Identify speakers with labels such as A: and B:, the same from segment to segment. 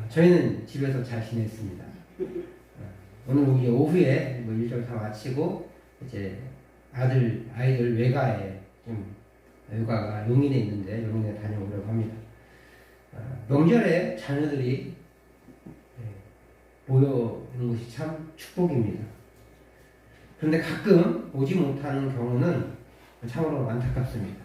A: 저희는 집에서 잘 지냈습니다. 오늘 우리 오후에 뭐 일정 다 마치고 이제 아이들 외가에 좀 외가가 용인에 있는데 용인에 다녀오려고 합니다. 명절에 자녀들이 모여있는 것이 참 축복입니다. 그런데 가끔 오지 못하는 경우는 참으로 안타깝습니다.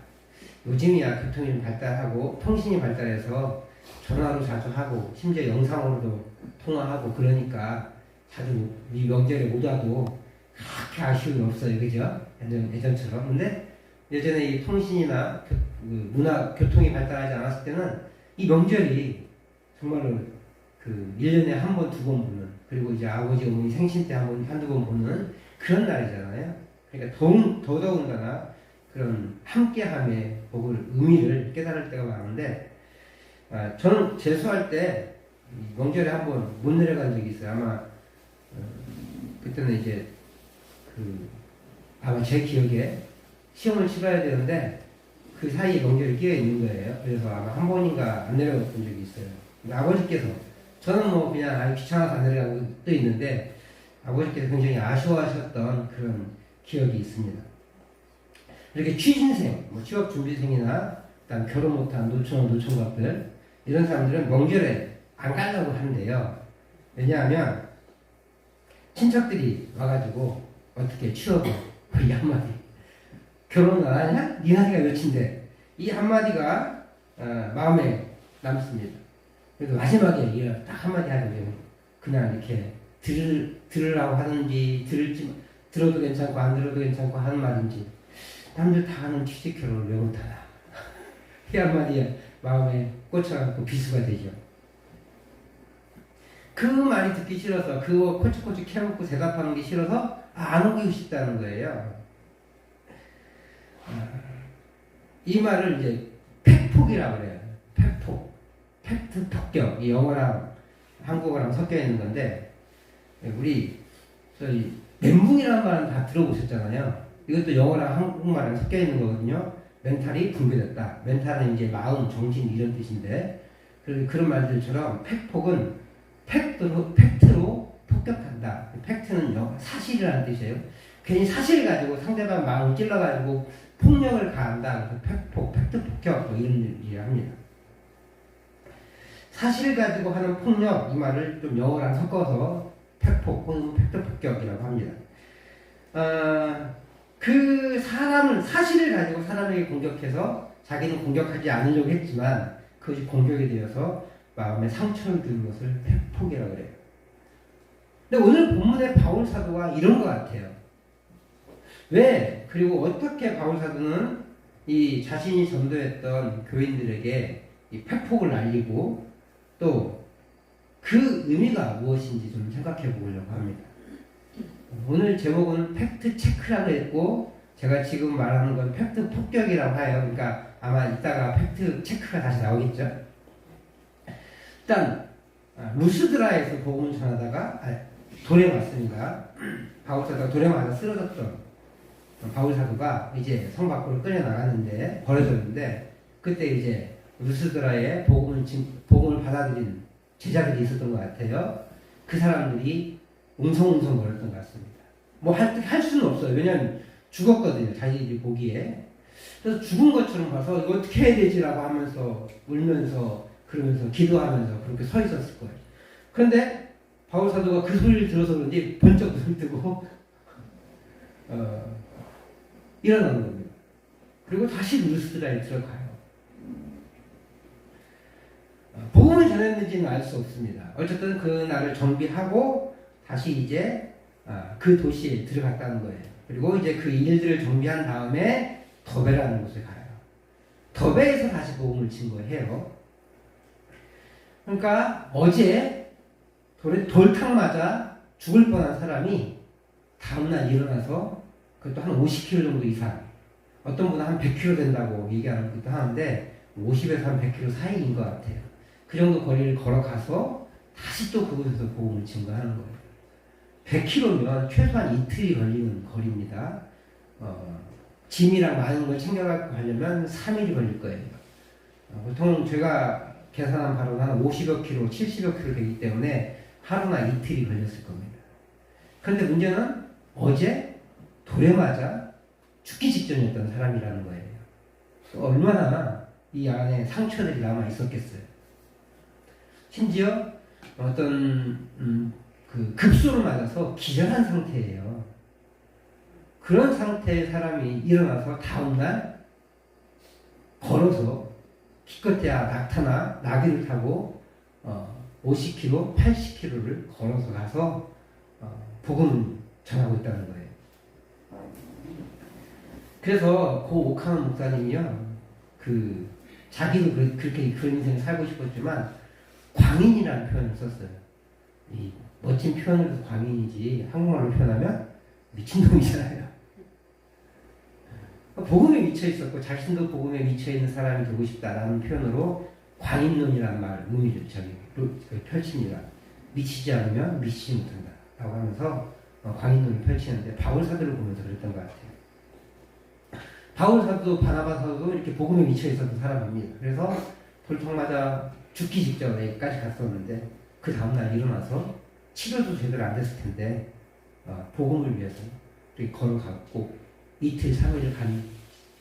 A: 요즘이야 교통이 발달하고 통신이 발달해서 전화로 자주 하고 심지어 영상으로도 통화하고 그러니까 자주 이 명절에 못 와도 그렇게 아쉬움이 없어요. 그죠? 예전처럼. 근데 예전에 이 통신이나 교통이 발달하지 않았을 때는 이 명절이 정말로 1년에 한 번, 두 번 보는, 그리고 이제 아버지, 어머니 생신 때 한두 번 보는 그런 날이잖아요. 그러니까 더더군다나 그런 함께함의 의미를 깨달을 때가 많은데, 저는 재수할 때 명절에 한 번 못 내려간 적이 있어요. 아마 그때는 이제 아마 제 기억에 시험을 치러야 되는데 그 사이에 명절이 끼어 있는 거예요. 그래서 아마 한 번인가 안 내려갔던 적이 있어요. 아버지께서, 저는 뭐 그냥 귀찮아서 안 내려간 것도 있는데 아버지께서 굉장히 아쉬워하셨던 그런 기억이 있습니다. 이렇게 취준생, 취업준비생이나 그다음 결혼 못한 노총각들 이런 사람들은 명절에 안 가려고 하는데요. 왜냐하면 친척들이 와가지고 어떻게 취업을 이 한마디 결혼을 안 하냐? 네 나이가 몇인데 이 한마디가 마음에 남습니다. 그래도 마지막에 딱 한마디 하면 그냥 이렇게 들으라고 하는지 들어도 괜찮고 안 들어도 괜찮고 하는 말인지 남들 다 하는 취직 결혼을 왜 못하나 이 한마디에 마음에 꽂혀갖고 비수가 되죠. 그 말이 듣기 싫어서 그거 코치코치 캐묻고 대답하는 게 싫어서 안 오고 싶다는 거예요. 이 말을 이제 팩폭이라고 그래요. 팩폭, 팩트 폭격. 이 영어랑 한국어랑 섞여 있는 건데 우리 저희 멘붕이라는 말은 다 들어보셨잖아요. 이것도 영어랑 한국말이랑 섞여 있는 거거든요. 멘탈이 붕괴됐다. 멘탈은 이제 마음, 정신 이런 뜻인데 그런 말들처럼 팩폭은 팩트로 폭격한다. 팩트는 사실이라는 뜻이에요. 괜히 사실 가지고 상대방 마음을 찔러가지고 폭력을 가한다. 팩폭, 팩트 폭격 이런 얘기를 합니다. 사실 가지고 하는 폭력 이 말을 좀 영어랑 섞어서 팩폭 혹은 팩트 폭격이라고 합니다. 사실을 가지고 사람에게 공격해서 자기는 공격하지 않으려고 했지만 그것이 공격이 되어서 마음에 상처를 주는 것을 팩폭이라고 그래요. 근데 오늘 본문의 바울 사도가 이런 것 같아요. 왜? 그리고 어떻게 바울 사도는 이 자신이 전도했던 교인들에게 이 팩폭을 날리고 또 그 의미가 무엇인지 좀 생각해 보려고 합니다. 오늘 제목은 팩트 체크라고 했고 제가 지금 말하는 건 팩트 폭격이라고 해요. 그러니까 아마 이따가 팩트 체크가 다시 나오겠죠. 일단 루스드라에서 복음을 전하다가 돌에 맞습니다. 바울 사도가 돌에 맞아 쓰러졌던 바울 사도가 이제 성 밖으로 끌려 나갔는데 버려졌는데 그때 이제 루스드라에 복음을 받아들인 제자들이 있었던 것 같아요. 그 사람들이 웅성웅성 거렸던 것 같습니다. 뭐 할 수는 없어요. 왜냐면 죽었거든요. 자기들이 보기에. 그래서 죽은 것처럼 봐서 이거 어떻게 해야 되지라고 하면서 울면서 그러면서 기도하면서 그렇게 서 있었을 거예요. 그런데 바울 사도가 그 소리를 들어서 그런지 번쩍 눈을 뜨고 일어나는 겁니다. 그리고 다시 루스드라에 들어가요. 복음을 전했는지는 알 수 없습니다. 어쨌든 그 날을 정비하고 다시 이제 그 도시에 들어갔다는 거예요. 그리고 이제 그 일들을 정비한 다음에 더베라는 곳에 가요. 더베에서 다시 복음을 증거해요. 그러니까 어제 돌탕 맞아 죽을 뻔한 사람이 다음날 일어나서 그것도 한 50km 정도 이상, 어떤 분은 한 100km 된다고 얘기하는 것도 하는데 50에서 한 100km 사이인 것 같아요. 그 정도 거리를 걸어가서 다시 또 그곳에서 복음을 증거하는 거예요. 100km면 최소한 이틀이 걸리는 거리입니다. 짐이랑 많은 걸 챙겨가고 가려면 3일이 걸릴 거예요. 보통 제가 계산한 바로는 한 50여 킬로, 70여 킬로 되기 때문에 하루나 이틀이 걸렸을 겁니다. 그런데 문제는 어제 돌에 맞아 죽기 직전이었던 사람이라는 거예요. 얼마나 이 안에 상처들이 남아 있었겠어요. 심지어 어떤 그 급소를 맞아서 기절한 상태예요. 그런 상태의 사람이 일어나서 다음날 걸어서 기껏해야 낙타나 나귀를 타고 50km, 80km를 걸어서 가서 복음을 전하고 있다는 거예요. 그래서 그 오카노 목사님이요, 자기도 그렇게 그런 인생을 살고 싶었지만 광인이라는 표현을 썼어요. 이 멋진 표현으로 광인이지 한국말로 표현하면 미친놈이잖아요. 복음에 미쳐 있었고 자신도 복음에 미쳐 있는 사람이 되고 싶다라는 표현으로 광인론이라는 말 의미를 펼칩니다. 미치지 않으면 미치지 못한다 라고 하면서 광인론을 펼치는데 바울 사도를 보면서 그랬던 것 같아요. 바울 사도도 바나바 사도도 이렇게 복음에 미쳐 있었던 사람입니다. 그래서 돌통 맞아 죽기 직전에까지 갔었는데 그 다음날 일어나서 치료도 제대로 안 됐을 텐데 복음을 위해서 이렇게 걸어갔고 이틀 3일을 간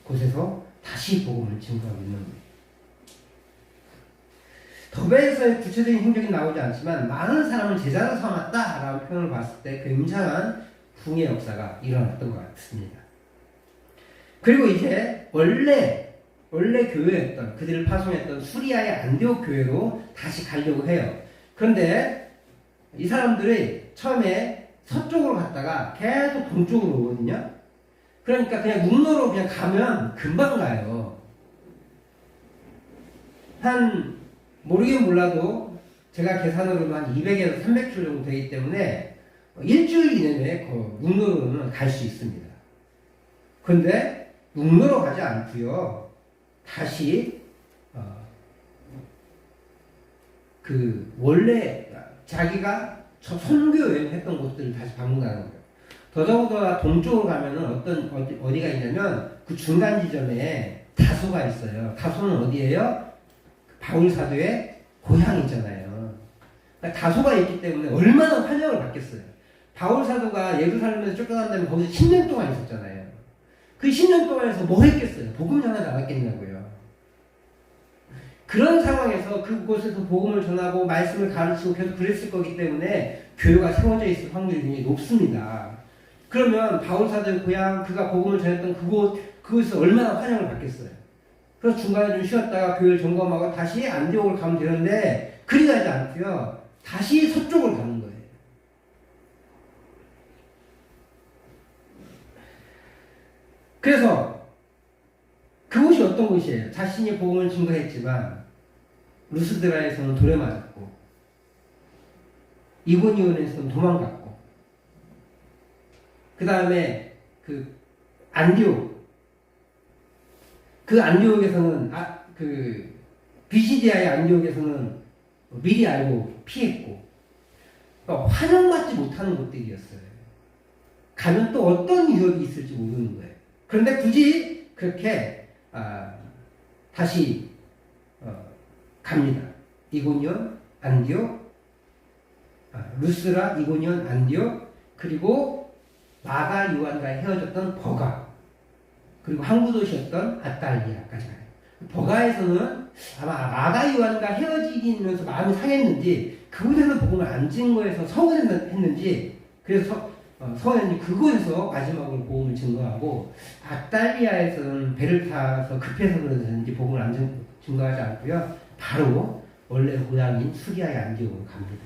A: 곳에서 다시 복음을 증거하고 있는 거예요. 더베에서의 구체적인 행적이 나오지 않지만 많은 사람을 제자로 삼았다라는 표현을 봤을 때 굉장한 붕의 역사가 일어났던 것 같습니다. 그리고 이제 원래 교회였던 그들을 파송했던 수리아의 안디옥 교회로 다시 가려고 해요. 그런데 이 사람들이 처음에 서쪽으로 갔다가 계속 동쪽으로 오거든요. 그러니까 그냥 육로로 그냥 가면 금방 가요. 모르긴 몰라도 제가 계산으로는 한 200에서 300km 정도 되기 때문에 일주일 이내에 그 육로로는 갈 수 있습니다. 그런데 육로로 가지 않고요. 다시 원래 자기가 선교 여행했던 곳들을 다시 방문하는 거예요. 더더군다나 동쪽으로 가면은 어디가 있냐면 그 중간 지점에 다소가 있어요. 다소는 어디예요? 바울 사도의 고향이잖아요. 그러니까 다소가 있기 때문에 얼마나 환영을 받겠어요. 바울 사도가 예루살렘에서 쫓겨난 다음에 거기서 10년 동안 있었잖아요. 그 10년 동안에서 뭐 했겠어요? 복음 전하지 않았겠냐고요. 그런 상황에서 그곳에서 복음을 전하고 말씀을 가르치고 계속 그랬을 거기 때문에 교회가 세워져 있을 확률이 굉장히 높습니다. 그러면 바울 사도의 고향, 그가 복음을 전했던 그곳에서 얼마나 환영을 받겠어요. 그래서 중간에 좀 쉬었다가 교회를 점검하고 다시 안디옥을 가면 되는데 그리 가지 않고요. 다시 서쪽으로 가는 거예요. 그래서 그곳이 어떤 곳이에요? 자신이 복음을 증거했지만 루스드라에서는 돌에 맞았고 이고니온에서는 도망갔고 그 다음에 안디옥 안디옥에서는 비시디아의 안디옥에서는 미리 알고 피했고 그러니까 환영받지 못하는 곳들이었어요. 가면 또 어떤 위협이 있을지 모르는 거예요. 그런데 굳이 그렇게 다시 갑니다. 이고니온, 안디옥, 루스라, 이고니온, 안디옥, 그리고 마가 요한과 헤어졌던 버가, 그리고 항구 도시였던 아탈리아까지 가요. 버가에서는 아마 마가 요한과 헤어지면서 마음이 상했는지 그곳에서 복음을 안 증거해서 서운했는지 그래서 서원이 그곳에서 마지막으로 복음을 증거하고 아탈리아에서는 배를 타서 급해서 그러는지 복음을 안 증거하지 않고요. 바로 원래 고향인 수리아의 안디옥으로 갑니다.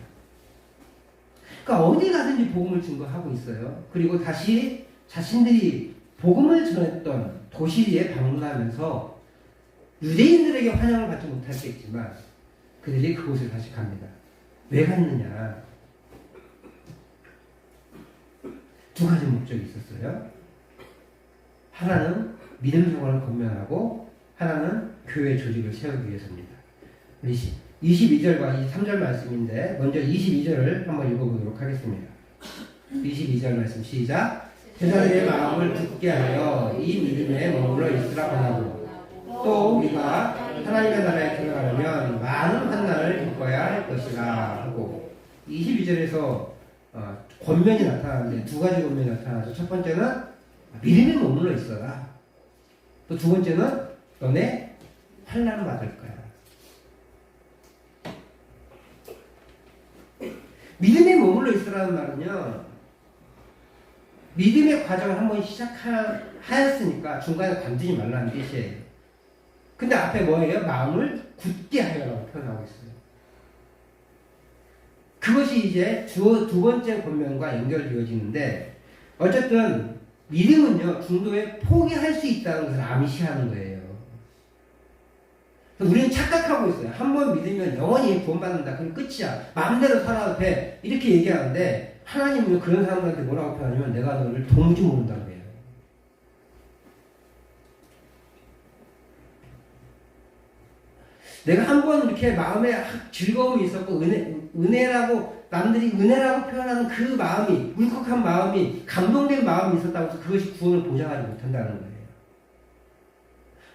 A: 그러니까 어디 가든지 복음을 증거하고 있어요. 그리고 다시 자신들이 복음을 전했던 도시에 방문하면서 유대인들에게 환영을 받지 못했겠지만 그들이 그곳을 다시 갑니다. 왜 갔느냐? 두 가지 목적이 있었어요. 하나는 믿음 생활을 건면하고 하나는 교회 조직을 세우기 위해서입니다. 22절과 23절 말씀인데 먼저 22절을 한번 읽어보도록 하겠습니다. 22절 말씀 시작. 제자들의 마음을 굳게 하여 이 믿음에 머물러 있으라 권하고 또 우리가 하나님의 나라에 들어가려면 많은 환난을 겪어야 할 것이라 하고 22절에서 권면이 나타나는데 두 가지 권면이 나타나죠. 첫 번째는 믿음에 머물러 있어라. 또 두 번째는 너네 환난을 받을 거야. 믿음에 머물러 있으라는 말은요, 믿음의 과정을 한번 시작하였으니까 중간에 관두지 말라는 뜻이에요. 근데 앞에 뭐예요? 마음을 굳게 하여라고 표현하고 있어요. 그것이 이제 두 번째 권면과 연결되어지는데, 어쨌든 믿음은요, 중도에 포기할 수 있다는 것을 암시하는 거예요. 우리는 착각하고 있어요. 한 번 믿으면 영원히 구원받는다. 그럼 끝이야. 마음대로 살아도 돼. 이렇게 얘기하는데, 하나님은 그런 사람들한테 뭐라고 표현하냐면, 내가 너를 도무지 모른다고 해요. 내가 한 번 이렇게 마음에 즐거움이 있었고, 은혜라고, 남들이 은혜라고 표현하는 그 마음이, 울컥한 마음이, 감동된 마음이 있었다고 해서 그것이 구원을 보장하지 못한다는 거예요.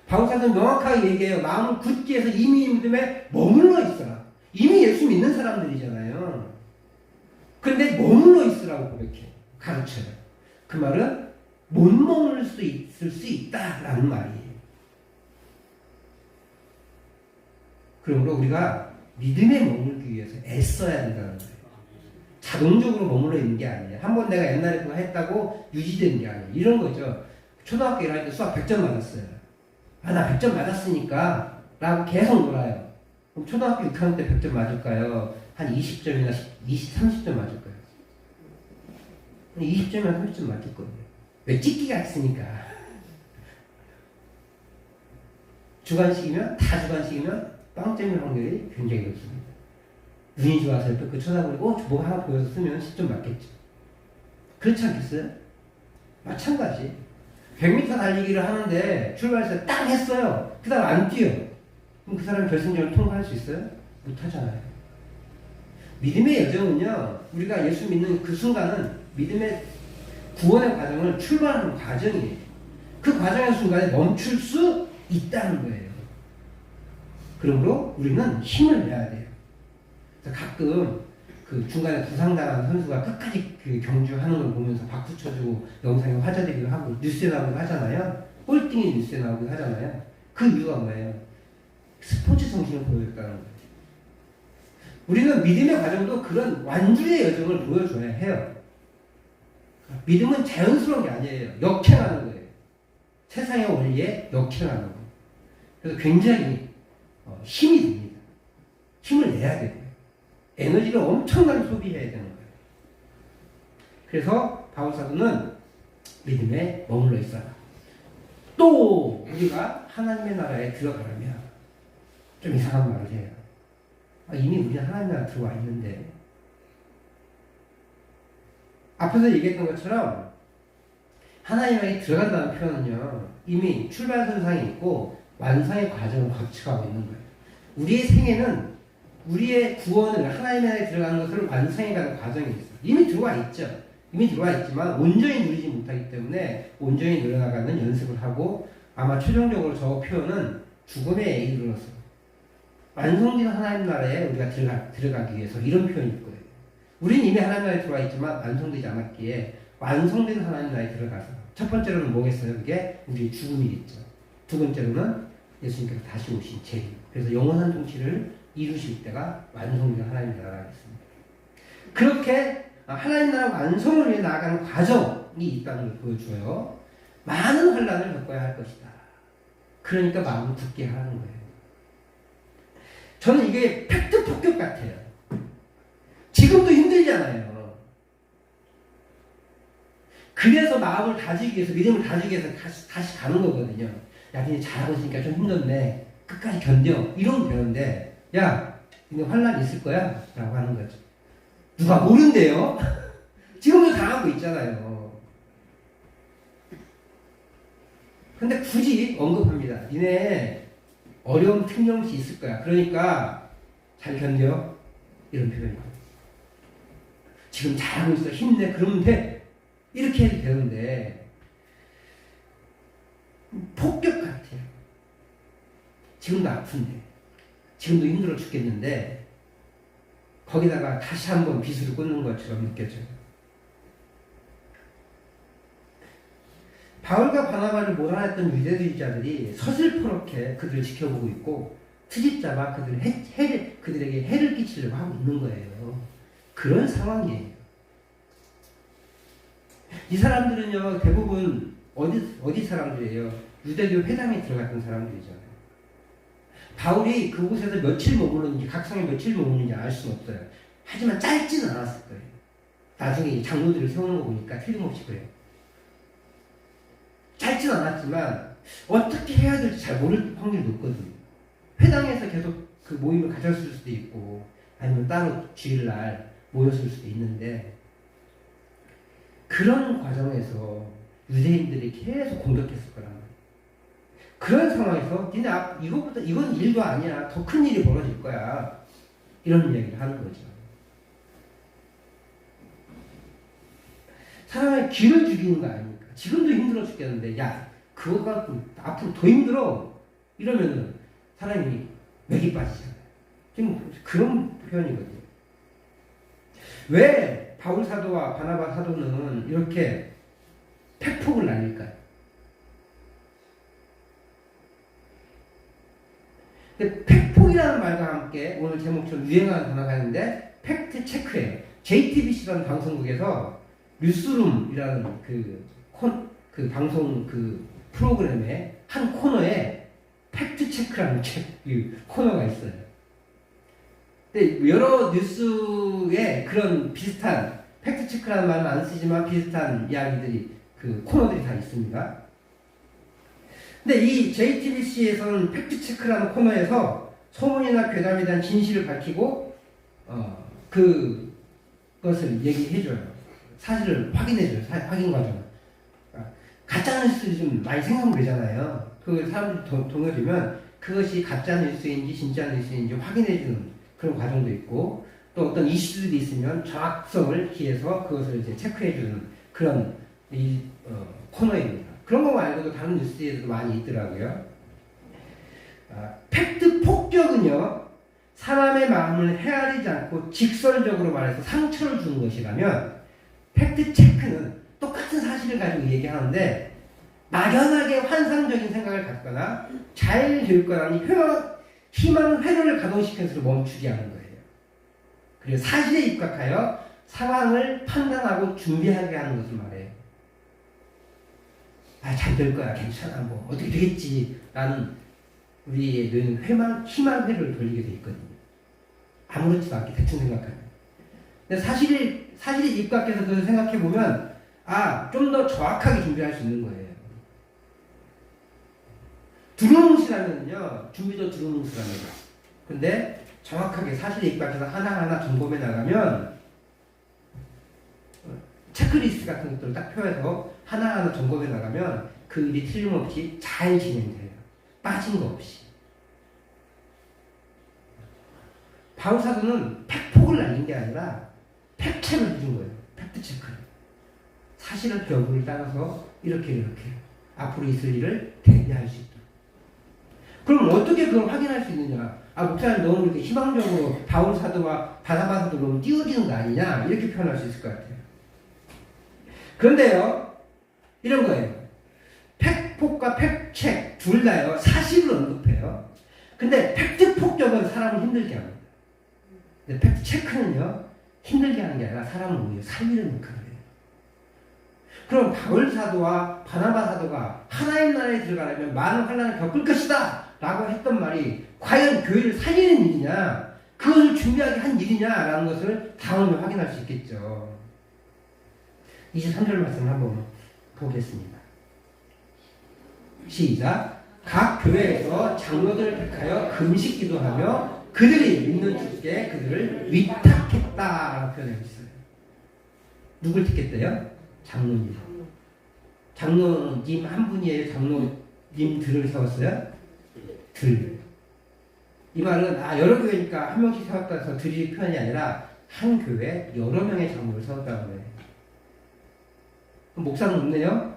A: 바울사도는 명확하게 얘기해요. 마음을 굳게 해서 이미 믿음에 머물러 있어라. 이미 예수 믿는 사람들이잖아요. 그런데 머물러 있으라고 고백해요. 가르쳐요. 그 말은 못 머물 수 있을 수 있다라는 말이에요. 그러므로 우리가 믿음에 머물기 위해서 애써야 된다는 거예요. 자동적으로 머물러 있는 게 아니에요. 한번 내가 옛날에 그거 했다고 유지되는 게 아니에요. 이런 거죠. 초등학교 1학년 때 수학 100점 맞았어요. 나 100점 맞았으니까 라고 계속 놀아요. 그럼 초등학교 6학년 때 100점 맞을까요? 한 20점이나 30점 맞을까요? 20점이나 30점 맞을 거예요. 왜 찍기가 있으니까. 주관식이면 다 주관식이면 빵점일 확률이 굉장히 높습니다. 눈이 좋아서 옆에 그 쳐다보고 뭐 하나 보여서 쓰면 10점 맞겠죠. 그렇지 않겠어요? 마찬가지. 100m 달리기를 하는데 출발해서 딱 했어요. 그 다음 안 뛰어. 그럼 그 사람이 결승전을 통과할 수 있어요? 못하잖아요. 믿음의 여정은요, 우리가 예수 믿는 그 순간은 믿음의 구원의 과정을 출발하는 과정이에요. 그 과정의 순간에 멈출 수 있다는 거예요. 그러므로 우리는 힘을 내야 돼요. 그래서 가끔 그 중간에 부상당한 선수가 끝까지 그 경주하는 걸 보면서 박수 쳐주고 영상에 화제되기도 하고 뉴스에 나오기도 하잖아요. 꼴등이 뉴스에 나오기도 하잖아요. 그 이유가 뭐예요? 스포츠 정신을 보여줬다는 거예요. 우리는 믿음의 과정도 그런 완주의 여정을 보여줘야 해요. 믿음은 자연스러운 게 아니에요. 역행하는 거예요. 세상의 원리에 역행하는 거예요. 그래서 굉장히 힘이 듭니다. 힘을 내야 되고요. 에너지를 엄청나게 소비해야 되는 거예요. 그래서 바울사도는 믿음에 머물러 있어라. 또 우리가 하나님의 나라에 들어가려면 좀 이상한 말을 해요. 이미 우리는 하나님 나라에 들어와 있는데, 앞에서 얘기했던 것처럼 하나님에 들어간다는 표현은요, 이미 출발선상이 있고 완성의 과정을 거쳐가고 있는 거예요. 우리의 생애는 우리의 구원을 하나님의 나라에 들어가는 것을 완성해가는 과정이 있어요. 이미 들어와 있죠. 이미 들어와 있지만 온전히 누리지 못하기 때문에 온전히 늘어나가는 연습을 하고, 아마 최종적으로 저 표현은 죽음에 이르러서 완성된 하나님 나라에 우리가 들어가기 위해서 이런 표현일 거예요. 우리는 이미 하나님 나라에 들어와 있지만 완성되지 않았기에 완성된 하나님 나라에 들어가서, 첫 번째로는 뭐겠어요? 그게 우리의 죽음이겠죠. 두 번째로는 예수님께서 다시 오신 재림. 그래서 영원한 통치를 이루실 때가 완성된 하나님 나라겠습니다. 그렇게 하나님 나라 완성을 위해 나아가는 과정이 있다는 걸 보여줘요. 많은 환난을 겪어야 할 것이다. 그러니까 마음을 굳게 하는 거예요. 저는 이게 팩트 폭격 같아요. 지금도 힘들잖아요. 그래서 마음을 다지기 위해서, 믿음을 다지기 위해서 다시 가는 거거든요. 야, 니네 잘하고 있으니까 좀 힘들네. 끝까지 견뎌. 이러면 되는데, 야, 니네 환난 있을 거야? 라고 하는 거죠. 누가 모른대요? 지금도 당하고 있잖아요. 근데 굳이 언급합니다. 니네 어려움 틈없이 있을 거야. 그러니까 잘 견뎌. 이런 표현이에요. 지금 잘하고 있어. 힘내. 그러면 돼. 이렇게 해도 되는데 폭격 같아요. 지금도 아픈데, 지금도 힘들어 죽겠는데 거기다가 다시 한번 비수를 꽂는 것처럼 느껴져요. 바울과 바나바를 몰아냈던 유대주의자들이 서슬퍼렇게 그들을 지켜보고 있고 트집잡아 그들에게 해를 끼치려고 하고 있는 거예요. 그런 상황이에요. 이 사람들은요, 대부분 어디 사람들이에요? 유대교 회당에 들어갔던 사람들이잖아요. 바울이 그곳에서 며칠 머물렀는지, 각성에 며칠 머물렀는지 알 수는 없어요. 하지만 짧지는 않았을 거예요. 나중에 장로들을 세우는 거 보니까 틀림없이 그래요. 짧지는 않았지만 어떻게 해야 될지 잘 모를 확률이 높거든요. 회당에서 계속 그 모임을 가졌을 수도 있고 아니면 따로 주일날 모였을 수도 있는데 그런 과정에서 유대인들이 계속 공격했을 거란 말이에요. 그런 상황에서 니네 이건 일도 아니야. 더 큰 일이 벌어질 거야. 이런 이야기를 하는 거죠. 사람의 기를 죽이는 거 아닙니까? 지금도 힘들어 죽겠는데 야 그거 갖고 앞으로 더 힘들어 이러면은 사람이 맥이 빠지잖아요. 지금 그런 표현이거든요. 왜 바울 사도와 바나바 사도는 이렇게 팩폭을 날릴까요? 근데 팩폭이라는 말과 함께 오늘 제목처럼 유행하는 단어가 있는데 팩트 체크예요. JTBC라는 방송국에서 뉴스룸이라는 그 방송 그 프로그램의 한 코너에 팩트 체크라는 그 코너가 있어요. 근데 여러 뉴스에 그런 비슷한 팩트 체크라는 말은 안 쓰지만 비슷한 이야기들이 그 코너들이 다 있습니다. 근데 이 JTBC에서는 팩트 체크라는 코너에서 소문이나 괴담에 대한 진실을 밝히고 그것을 얘기해줘요. 사실을 확인해줘요. 확인 과정을. 가짜뉴스를 좀 많이 생성되잖아요. 그 사람들이 동요되면 그것이 가짜뉴스인지 진짜뉴스인지 확인해주는 그런 과정도 있고 또 어떤 이슈들이 있으면 정확성을 기해서 그것을 이제 체크해주는 그런 코너입니다. 그런 거 말고도 다른 뉴스에도 많이 있더라고요. 팩트 폭격은요, 사람의 마음을 헤아리지 않고 직설적으로 말해서 상처를 주는 것이라면 팩트 체크는 똑같은 사실을 가지고 얘기하는데 막연하게 환상적인 생각을 갖거나 잘 될 거라니 희망 회로를 가동시켜서 멈추게 하는 거예요. 그리고 사실에 입각하여 상황을 판단하고 준비하게 하는 것을 말해요. 잘 될 거야, 괜찮아, 뭐 어떻게 되겠지 라는 우리의 늘 희망 회로를 돌리게 돼 있거든요. 아무렇지도 않게 대충 생각하면. 근데 사실에 입각해서 그걸 생각해 보면 좀 더 정확하게 준비할 수 있는 거예요. 두루뭉실하면요, 준비도 두루뭉실합니다. 근데 정확하게 사실에 입각해서 하나하나 점검해 나가면 체크리스트 같은 것들을 딱 펴서 하나하나 점검해 나가면 그 일이 틀림없이 잘 진행돼요. 빠진 거 없이. 바울 사도는 팩폭을 날린 게 아니라 팩체를 해준 거예요. 팩트 체크를. 사실을 벽을 따라서 이렇게 앞으로 있을 일을 대비할 수 있다. 그럼 어떻게 그걸 확인할 수 있느냐? 목사님 너무 이렇게 희망적으로 바울 사도와 바나바 사도 너무 띄워지는 거 아니냐? 이렇게 표현할 수 있을 것 같아요. 그런데요, 이런 거예요. 팩폭과 팩책 둘 다요, 사실을 언급해요. 근데 팩트 폭격은 사람을 힘들게 합니다. 근데 팩트 체크는요, 힘들게 하는 게 아니라 사람을 오히려 살리는 역할을 해요. 그럼 바울 사도와 바나바 사도가 하나님 나라에 들어가려면 많은 환난을 겪을 것이다 라고 했던 말이 과연 교회를 살리는 일이냐, 그것을 준비하게 한 일이냐라는 것을 다음에 확인할 수 있겠죠. 23절 말씀 한번 보겠습니다. 시작. 각 교회에서 장로들을 택하여 금식 기도하며 그들이 믿는 주께 그들을 위탁했다라고 표현하고 있어요. 누굴 택했대요? 장로님. 장로님 한 분이에요? 장로님들을 세웠어요? 들. 이 말은 여러 교회니까 한 명씩 세웠다 해서 들이 표현이 아니라 한 교회 여러 명의 장로를 세웠다고 해요. 그럼 목사는 없네요?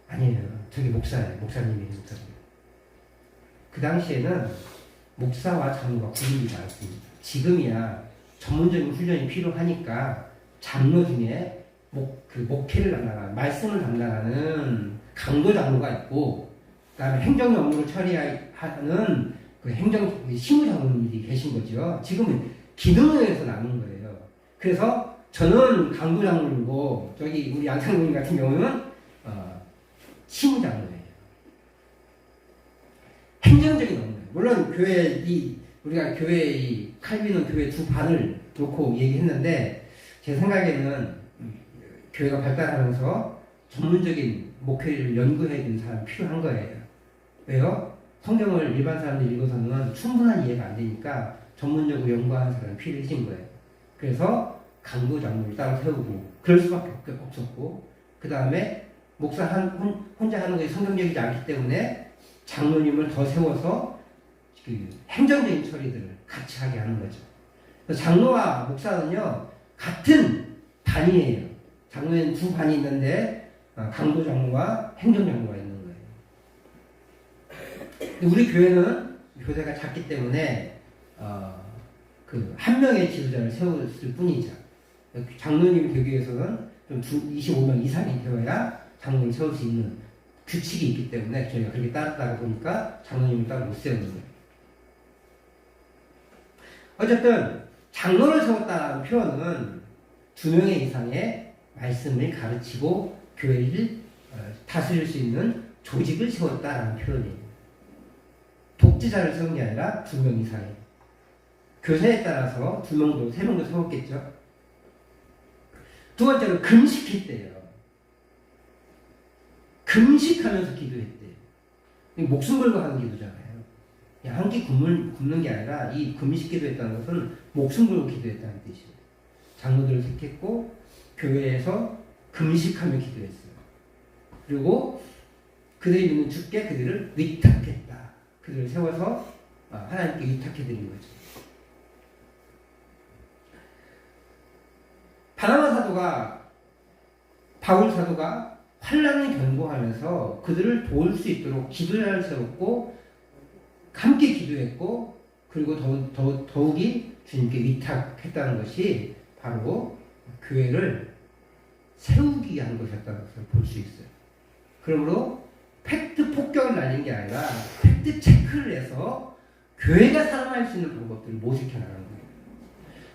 A: 아니에요. 저기 목사예요. 목사님이에요. 목사님. 그 당시에는 목사와 장로가 구분되지 않습니다. 지금이야 전문적인 훈련이 필요하니까 장로 중에 목회를 담당하는, 말씀을 담당하는 강도 장로가 있고, 그 다음에 행정 업무를 처리하는 그 시무 장로님들이 계신 거죠. 지금은 기능에서 나눈 거예요. 그래서 저는 강도 장로이고, 저기 우리 양상님 같은 경우는 시무 장로예요. 행정적인 업무. 물론 우리가 교회 칼빈은 교회 두 반을 놓고 얘기했는데, 제 생각에는 교회가 발달하면서 전문적인 목회를 연구해야 되는 사람이 필요한 거예요. 왜요? 성경을 일반 사람들이 읽어서는 충분한 이해가 안 되니까 전문적으로 연구하는 사람이 필요해진 거예요. 그래서 강도 장로를 따로 세우고, 그럴 수밖에 없었고, 그 다음에 목사 혼자 하는 것이 성경적이지 않기 때문에 장로님을 더 세워서 그 행정적인 처리들을 같이 하게 하는 거죠. 장로와 목사는요, 같은 반이에요. 장로에는 두 반이 있는데, 강도 장로와 행정 장로가 있는 거예요. 우리 교회는 교대가 작기 때문에, 한 명의 지도자를 세웠을 뿐이죠. 장로님이 되기 위해서는 좀 25명 이상이 되어야 장로님을 세울 수 있는 규칙이 있기 때문에 저희가 그렇게 따르다 보니까 장로님을 따로 못 세우는 거예요. 어쨌든 장로를 세웠다는 표현은 2명 이상의 말씀을 가르치고 교회를 다스릴 수 있는 조직을 세웠다는 표현이에요. 독재자를 세운 게 아니라 2명 이상의. 교세에 따라서 2명도 3명도 세웠겠죠. 두 번째로 금식했대요. 금식하면서 기도했대요. 목숨 걸고 하는 기도잖아요. 한 끼 굶는 게 아니라 이 금식 기도했다는 것은 목숨 걸고 기도했다는 뜻이에요. 장로들을 택했고 교회에서 금식하며 기도했어요. 그리고 그들이 믿는 주께 그들을 위탁했다. 그들을 세워서 하나님께 위탁해드린 거죠. 바나바 사도가, 바울 사도가 환난을 경고하면서 그들을 도울 수 있도록 기도자를 세웠고 함께 기도했고, 그리고 더욱이 주님께 위탁했다는 것이 바로 교회를 세우기 위한 것이었다는 것을 볼 수 있어요. 그러므로 팩트 폭격을 날린 게 아니라 팩트 체크를 해서 교회가 살아날 수 있는 방법들을 모색해 나가는 거예요.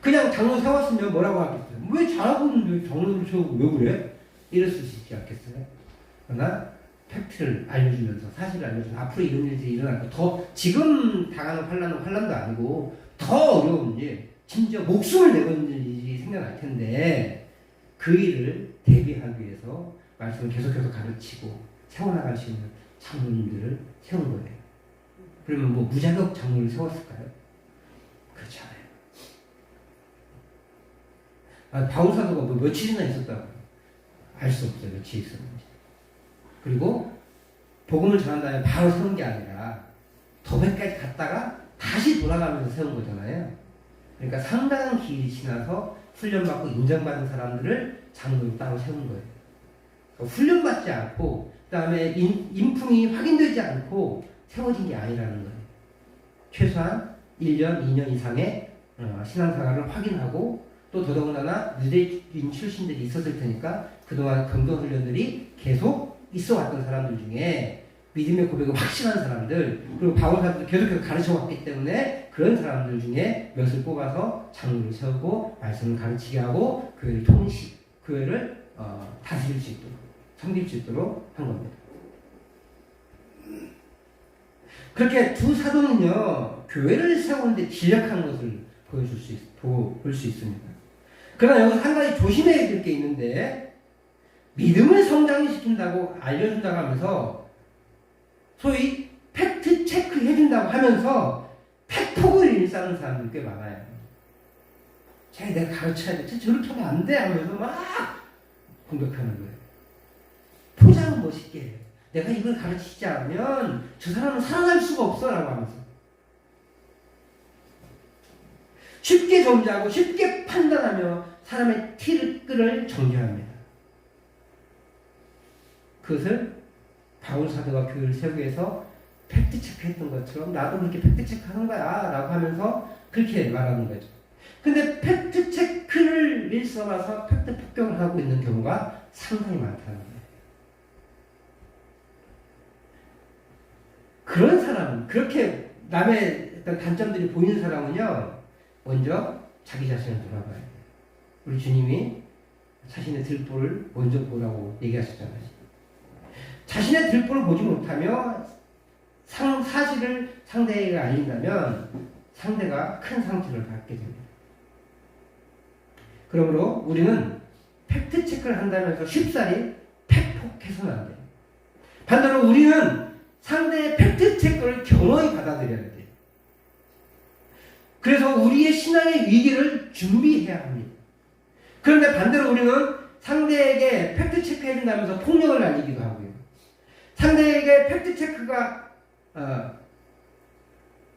A: 그냥 장로 세웠으면 뭐라고 하겠어요? 왜 잘하고 있는데 장로를 세우고 왜 그래? 이랬을 수 있지 않겠어요? 그러나 팩트를 알려주면서, 사실을 알려주면서 앞으로 이런 일들이 일어날 거, 더 지금 당하는 환란도 아니고 더 어려운 일, 심지어 목숨을 내건 일이 생겨날 텐데 그 일을 대비하기 위해서 말씀을 계속해서 가르치고 세워나갈 수 있는 장로님들을 세운 거예요. 그러면 뭐 무자격 장로를 세웠을까요? 그렇지 않아요. 바울 사도가 뭐 며칠이나 있었다고 알 수 없어요. 며칠 있었는지. 그리고 복음을 전한 다음에 바로 세운 게 아니라 도배까지 갔다가 다시 돌아가면서 세운 거잖아요. 그러니까 상당한 기일이 지나서 훈련받고 인정받은 사람들을 장로로 따로 세운 거예요. 그러니까 훈련받지 않고 그 다음에 인품이 확인되지 않고 세워진 게 아니라는 거예요. 최소한 1년, 2년 이상의 신앙생활을 확인하고, 또 더더군다나 유대인 출신들이 있었을 테니까 그동안 경동훈련들이 계속 있어 왔던 사람들 중에 믿음의 고백을 확신한 사람들, 그리고 바울 사도도 계속해서 가르쳐 왔기 때문에 그런 사람들 중에 몇을 뽑아서 장로를 세우고 말씀을 가르치게 하고 교회를 교회를 다스릴 수 있도록, 섬길 수 있도록 한 겁니다. 그렇게 두 사도는요, 교회를 세우는데 진력한 것을 볼 수 있습니다. 그러나 여기서 한 가지 조심해야 될 게 있는데, 믿음을 성장시킨다고 알려준다고 하면서 소위 팩트 체크 해준다고 하면서 팩폭을 일삼는 사람들 꽤 많아요. 내가 가르쳐야 돼. 저렇게 하면 안 돼. 하면서 막 공격하는 거예요. 포장은 멋있게 해요. 내가 이걸 가르치지 않으면 저 사람은 살아날 수가 없어. 라고 하면서. 쉽게 정죄하고 쉽게 판단하며 사람의 티끌을 정죄합니다. 그것을 바울 사도가 교회를 세우기 위해서 팩트 체크했던 것처럼 나도 그렇게 팩트 체크하는 거야 라고 하면서 그렇게 말하는 거죠. 근데 팩트 체크를 일삼아서 팩트 폭격을 하고 있는 경우가 상당히 많다는 거예요. 그런 사람은, 그렇게 남의 어떤 단점들이 보이는 사람은요, 먼저 자기 자신을 돌아봐야 돼요. 우리 주님이 자신의 들보를 먼저 보라고 얘기하셨잖아요. 자신의 들보를 보지 못하며 사실을 상대에게 알린다면 상대가 큰 상처를 받게 됩니다. 그러므로 우리는 팩트 체크를 한다면서 쉽사리 팩폭해서는 안 돼요. 반대로 우리는 상대의 팩트 체크를 겸허히 받아들여야 돼요. 그래서 우리의 신앙의 위기를 준비해야 합니다. 그런데 반대로 우리는 상대에게 팩트 체크해준다면서 폭력을 날리기도 하고요. 상대에게 팩트 체크가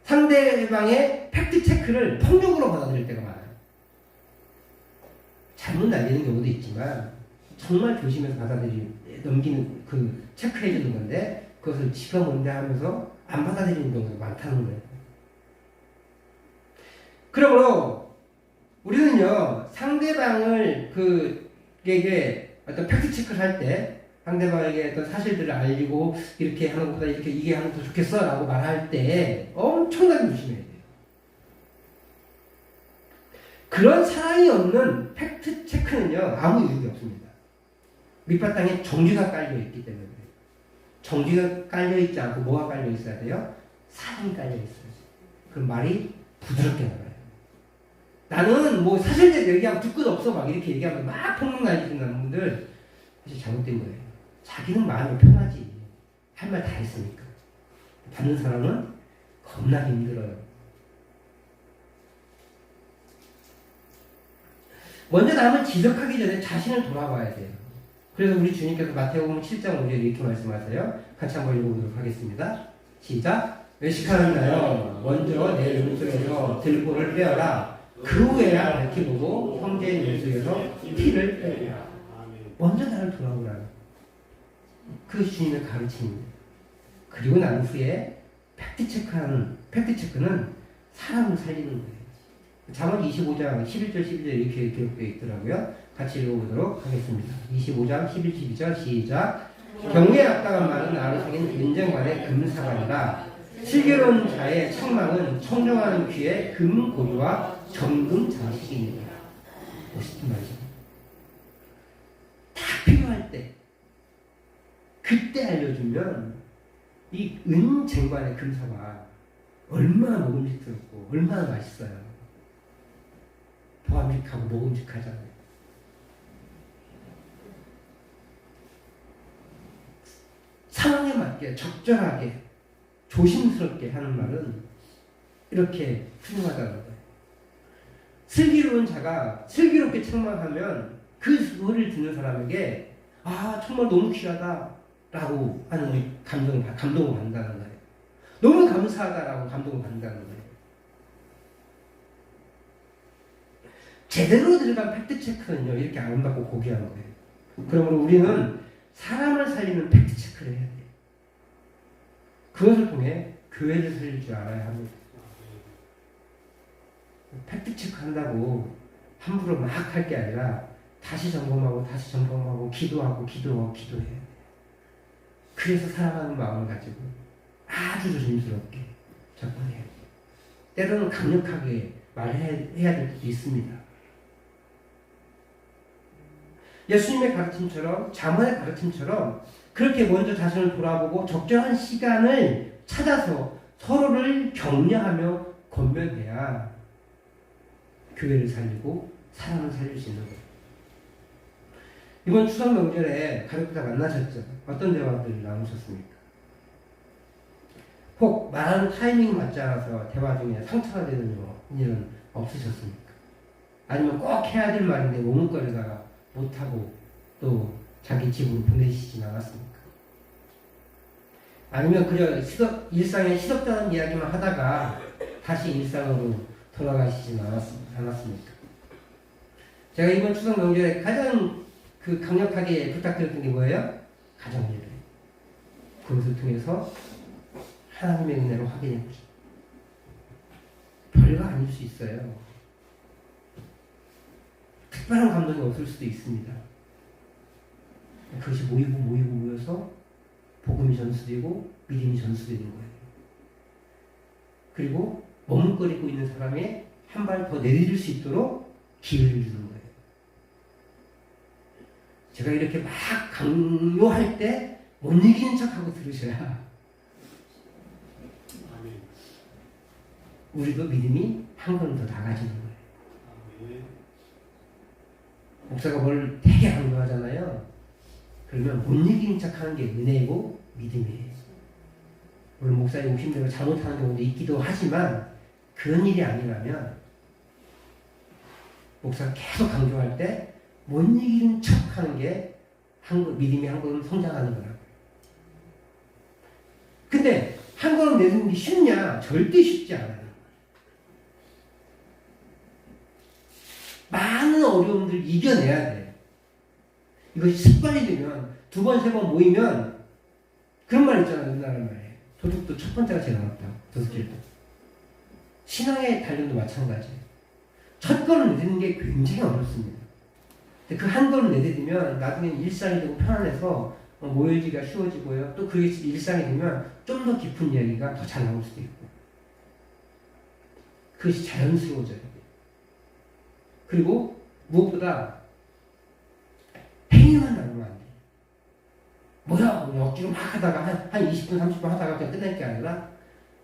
A: 상대방의 팩트 체크를 폭력으로 받아들일 때가 많아요. 잘못 날리는 경우도 있지만 정말 조심해서 넘기는 체크해주는 건데 그것을 지가 뭔데 하면서 안 받아들이는 경우가 많다는 거예요. 그러므로 우리는요 상대방을 그에게 어떤 팩트 체크를 할 때 상대방에게 어떤 사실들을 알리고 이렇게 하는 것보다 이게 하는 게 더 좋겠어 라고 말할 때 엄청나게 조심해야 돼요. 그런 사랑이 없는 팩트 체크는요 아무 유익이 없습니다. 밑바탕에 정지가 깔려있기 때문에. 정지가 깔려있지 않고 뭐가 깔려있어야 돼요? 사랑이 깔려있어요. 그럼 말이 부드럽게 나와요. 나는 뭐 사실대로 얘기하고 듣 것 없어 막 이렇게 얘기하면 막 폭력 날리는 분들 사실 잘못된 거예요. 자기는 마음이 편하지. 할 말 다 했으니까. 받는 사람은 겁나게 힘들어요. 먼저 남을 지적하기 전에 자신을 돌아봐야 돼요. 그래서 우리 주님께서 마태복음 7장 5절에 이렇게 말씀하세요. 같이 한번 읽어보도록 하겠습니다. 시작. 외식하는 자여 먼저 내 눈속에서 들보를 빼어라. 그 후에야 밝히보고 형제의 눈속에서 피를 빼라. 먼저 나를 돌아보라. 그 주님의 가르침입니다. 그리고 난 후에 팩트 체크는 사람을 살리는 거예요. 잠언 25장 11절 12절 이렇게 기록되어 있더라고요. 같이 읽어보도록 하겠습니다. 25장 11, 12절 시작. 경외에 앞당한 말은 아르생인 인정관의 금사관이라. 슬기로운 자의 책망은 청정하는 귀의 금고리와 정금 장식입니다. 멋있는 말이죠. 다 필요할 때 그때 알려주면 이 은쟁관의 금사가 얼마나 먹음직스럽고 얼마나 맛있어요. 보암직하고 먹음직하잖아요. 상황에 맞게 적절하게 조심스럽게 하는 말은 이렇게 훌륭하다는 거예요. 슬기로운 자가 슬기롭게 책망하면 그 소리를 듣는 사람에게 정말 너무 귀하다 라고 하는 감동을 받는다는 거예요. 너무 감사하다라고 감동을 받는다는 거예요. 제대로 들어간 팩트체크는요 이렇게 아름답고 고귀한 거예요. 그러므로 우리는 사람을 살리는 팩트체크를 해야 돼요. 그것을 통해 교회를 살릴 줄 알아야 합니다. 팩트체크 한다고 함부로 막 할 게 아니라 다시 점검하고 기도해야 돼요. 그래서 사랑하는 마음을 가지고 아주 조심스럽게 접근해야 돼요. 때로는 강력하게 말해야 될 때도 있습니다. 예수님의 가르침처럼 잠언의 가르침처럼 그렇게 먼저 자신을 돌아보고 적절한 시간을 찾아서 서로를 격려하며 권면해야 교회를 살리고 사람을 살릴 수 있는 거예요. 이번 추석 명절에 가족들 다 만나셨죠? 어떤 대화들을 나누셨습니까? 혹 말하는 타이밍이 맞지 않아서 대화 중에 상처가 되는 일은 없으셨습니까? 아니면 꼭 해야 될 말인데 머뭇거리다가 못하고 또 자기 집으로 보내시진 않았습니까? 아니면 그저 일상의 시덥잖은 이야기만 하다가 다시 일상으로 돌아가시진 않았습니까? 제가 이번 추석 명절에 가장 강력하게 부탁드렸던 게 뭐예요? 가정예배. 그것을 통해서 하나님의 은혜로 확인해 보십시오. 별거 아닐 수 있어요. 특별한 감동이 없을 수도 있습니다. 그것이 모여서 복음이 전수되고 믿음이 전수되는 거예요. 그리고 머뭇거리고 있는 사람이 한 발 더 내디딜 수 있도록 기회를 주는 거예요. 제가 이렇게 막 강요할 때 못 이기는 척하고 들으셔야 우리도 믿음이 한 걸음 더 나아지는 거예요. 목사가 뭘 되게 강조하잖아요. 그러면 못 이기는 척하는 게 은혜고 믿음이에요. 물론 목사의 욕심대로 잘못하는 경우도 있기도 하지만 그런 일이 아니라면 목사가 계속 강조할 때 못 이기는 척하는 게 믿음이 한 걸음 성장하는 거라고요. 근데 한 걸음 내딛는 게 쉽냐? 절대 쉽지 않아요. 많은 어려움들 이겨내야 돼. 이것이 습관이 되면 두 번, 세 번 모이면 그런 말 있잖아요. 옛날 말에. 도둑도 첫 번째가 제일 어렵다고. 도둑질도. 신앙의 단련도 마찬가지예요. 첫 걸음 내딛는 게 굉장히 어렵습니다. 근데 그 한 걸음 내딛으면 나중에는 일상이 되고 편안해서 모여지기가 쉬워지고요. 또 그게 일상이 되면 좀 더 깊은 이야기가 더 잘 나올 수도 있고. 그것이 자연스러워져요. 그리고 무엇보다 행위만 나누면 안 돼요. 뭐야, 억지로 막 하다가 한 20분, 30분 하다가 그냥 끝낼 게 아니라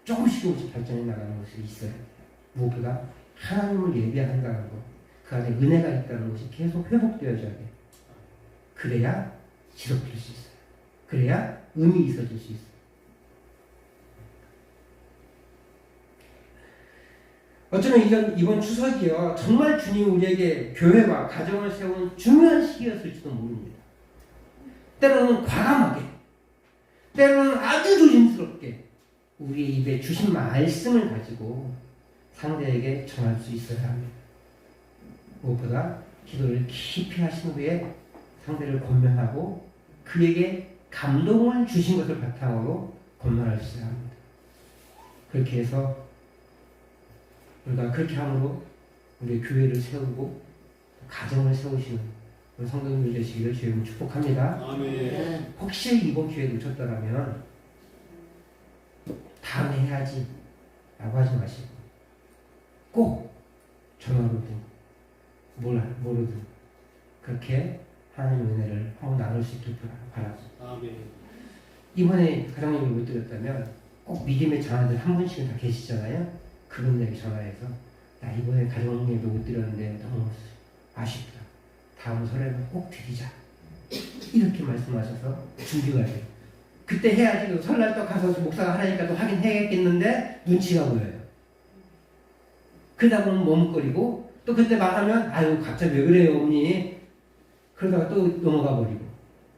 A: 조금씩 발전해 나가는 것이 있어요. 무엇보다 하나님을 예배한다는 것, 그 안에 은혜가 있다는 것이 계속 회복되어져야 돼요. 그래야 지속될 수 있어요. 그래야 의미 있어질 수 있어요. 어쩌면 이번 추석이요, 정말 주님 우리에게 교회와 가정을 세우는 중요한 시기였을지도 모릅니다. 때로는 과감하게, 때로는 아주 조심스럽게 우리의 입에 주신 말씀을 가지고 상대에게 전할 수 있어야 합니다. 무엇보다 기도를 깊이 하신 후에 상대를 권면하고 그에게 감동을 주신 것을 바탕으로 권면할 수 있어야 합니다. 그렇게 해서 우리가 그렇게 함으로 우리 교회를 세우고 가정을 세우시는 우리 성도님들 되시기를 주님을 축복합니다.
B: 아멘.
A: 혹시 이번 기회 놓쳤더라면 다음에 해야지 라고 하지 마시고 꼭 전화로든 뭐로든 그렇게 하나님의 은혜를 한번 나눌 수 있길 바랍니다.
B: 아멘.
A: 이번에 가정예배 못 드렸다면 꼭 믿음의 자녀들 한 분씩은 다 계시잖아요. 그분들에게 전화해서 나 이번에 가정예배 못 드렸는데 너무 아쉽다. 다음 설에는 꼭 드리자. 이렇게 말씀하셔서 준비가 돼요. 그때 해야지. 설날 또 가서 목사가 하라니까 또 하긴 해야겠는데 눈치가 보여요. 그러다 보면 머뭇거리고 또 그때 말하면 아유 갑자기 왜 그래요 어머니. 그러다가 또 넘어가 버리고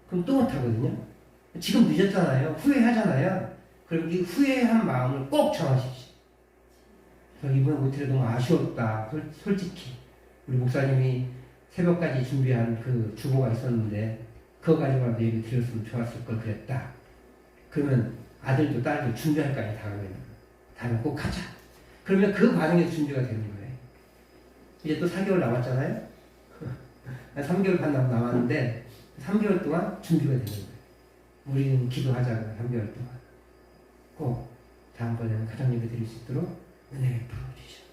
A: 그럼 또 못하거든요. 지금 늦었잖아요. 후회하잖아요. 그럼 이 후회한 마음을 꼭 정하십시오. 이번에 못해도 너무 아쉬웠다. 솔직히 우리 목사님이 새벽까지 준비한 그 주보가 있었는데 그거 가지고라도 얘기 드렸으면 좋았을 걸 그랬다. 그러면 아들도 딸도 준비할 거 아니야. 다음에 꼭 가자. 그러면 그 과정에서 준비가 되는 거예요. 이제 또 4개월 남았잖아요. 3개월 반 남았는데 3개월 동안 준비가 되는 거예요. 우리는 기도하자고요. 3개월 동안 꼭 다음번에는 가정예배 드릴 수 있도록 은혜를 부어주셔서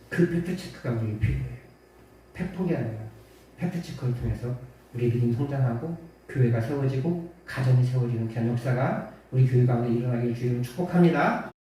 A: 그 팩트체크 감정이 필요해요. 팩폭이 아니라 팩트체크를 통해서 우리 믿음 성장하고 교회가 세워지고 가정이 세워지는 귀한 역사가 우리 교회 가운데 일어나기를 주님을 축복합니다.